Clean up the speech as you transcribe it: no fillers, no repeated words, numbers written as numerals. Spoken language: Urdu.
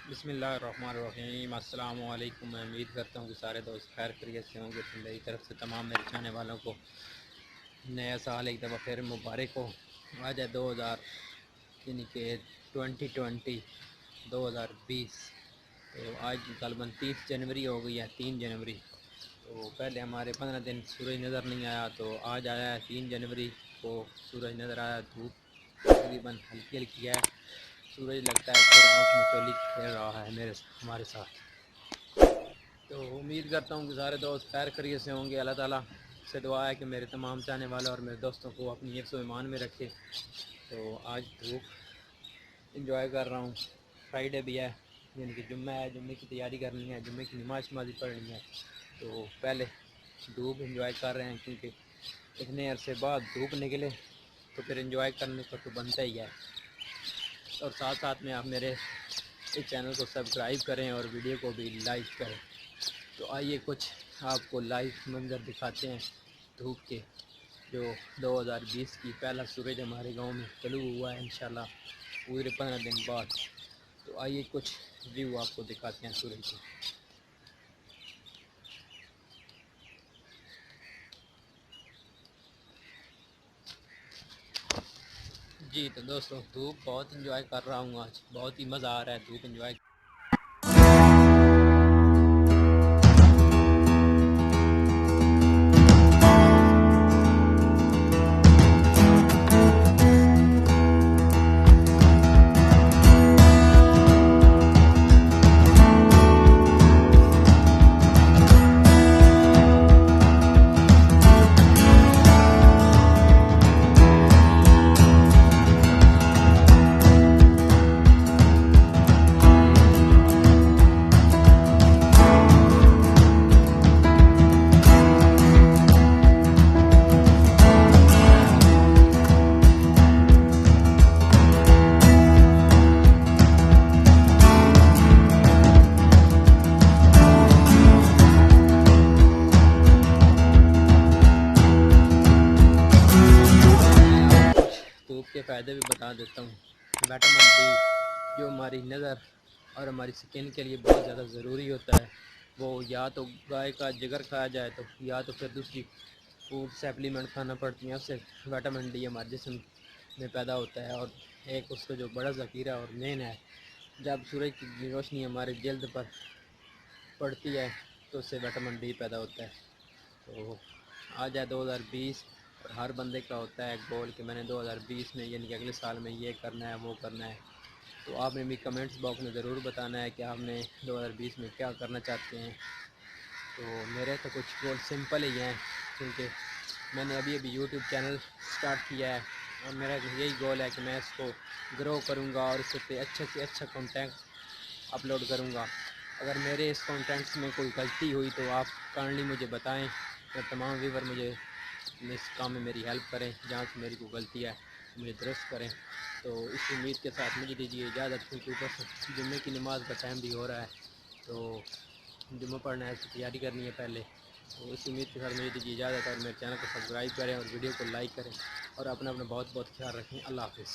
بسم اللہ الرحمن الرحیم۔ السلام علیکم۔ میں امید کرتا ہوں کہ سارے دوست خیر خیریت سے ہوں گے۔ میری طرف سے تمام میرے چاہنے والوں کو نیا سال ایک دفعہ پھر مبارک ہو۔ آج ہے یعنی کہ 2020 تو آج غالباً 30 جنوری ہو گئی ہے، 3 جنوری۔ تو پہلے ہمارے 15 دن سورج نظر نہیں آیا، تو آج آیا ہے 3 جنوری کو سورج نظر آیا۔ دھوپ تقریباً ہلکی ہلکی ہے، سورج لگتا ہے پھر آنکھ میں چولی کھیل رہا ہے ہمارے ساتھ۔ تو امید کرتا ہوں کہ سارے دوست خیر خیریت سے ہوں گے۔ اللہ تعالیٰ سے دعا ہے کہ میرے تمام چاہنے والوں اور میرے دوستوں کو اپنی حفظ و ایمان میں رکھے۔ تو آج دھوپ انجوائے کر رہا ہوں، فرائیڈے بھی ہے، یعنی کہ جمعہ ہے، جمعے کی تیاری کرنی ہے، جمعے کی نماز پڑھنی ہے۔ تو پہلے دھوپ انجوائے کر رہے ہیں، کیونکہ اتنے عرصے بعد دھوپ نکلے تو پھر انجوائے کرنے کو تو بنتا ہی ہے۔ اور ساتھ ساتھ میں آپ میرے اس چینل کو سبسکرائب کریں اور ویڈیو کو بھی لائک کریں۔ تو آئیے کچھ آپ کو لائیو منظر دکھاتے ہیں دھوپ کے، جو 2020 کی پہلا سورج ہمارے گاؤں میں طلوع ہوا ہے انشاءاللہ پورے 15 دن بعد۔ تو آئیے کچھ ویو آپ کو دکھاتے ہیں سورج کے۔ جی تو دوستوں، دھوپ بہت انجوائے کر رہا ہوں، آج بہت ہی مزہ آ رہا ہے دھوپ انجوائے۔ دھوپ کے فائدے بھی بتا دیتا ہوں۔ وٹامن ڈی جو ہماری نظر اور ہماری سکن کے لیے بہت زیادہ ضروری ہوتا ہے، وہ یا تو گائے کا جگر کھایا جائے تو، یا تو پھر دوسری فوڈ سپلیمنٹ کھانا پڑتی ہیں، اس سے وٹامن ڈی ہمارے جسم میں پیدا ہوتا ہے۔ اور ایک اس کا جو بڑا ذخیرہ اور مین ہے، جب سورج کی روشنی ہمارے جلد پر پڑتی ہے تو اس سے وٹامن ڈی پیدا ہوتا ہے۔ تو آج ہے 2020 اور ہر بندے کا ہوتا ہے گول کہ میں نے 2020 میں، یعنی کہ اگلے سال میں یہ کرنا ہے وہ کرنا ہے۔ تو آپ نے بھی کمنٹس باکس میں ضرور بتانا ہے کہ آپ نے 2020 میں کیا کرنا چاہتے ہیں۔ تو میرے تو کچھ گول سمپل ہی ہیں، کیونکہ میں نے ابھی یوٹیوب چینل سٹارٹ کیا ہے اور میرا یہی گول ہے کہ میں اس کو گرو کروں گا اور اس پہ اچھے سے اچھا کنٹینٹ اپلوڈ کروں گا۔ اگر میرے اس کنٹینٹس میں کوئی غلطی ہوئی تو آپ کائنڈلی مجھے بتائیں، اور تمام ویور مجھے اس کام میں میری ہیلپ کریں، جہاں سے میری کوئی غلطی ہے مجھے درست کریں۔ تو اس امید کے ساتھ مجھے دیجیے اجازت، کیونکہ اوپر سے جمعے کی نماز کا ٹائم بھی ہو رہا ہے، تو جمعہ پڑھنا ہے، اس کی تیاری کرنی ہے پہلے۔ تو اس امید کے ساتھ مجھے دیجیے اجازت، اور میرے چینل کو سبسکرائب کریں اور ویڈیو کو لائک کریں، اور اپنا بہت بہت خیال رکھیں۔ اللہ حافظ۔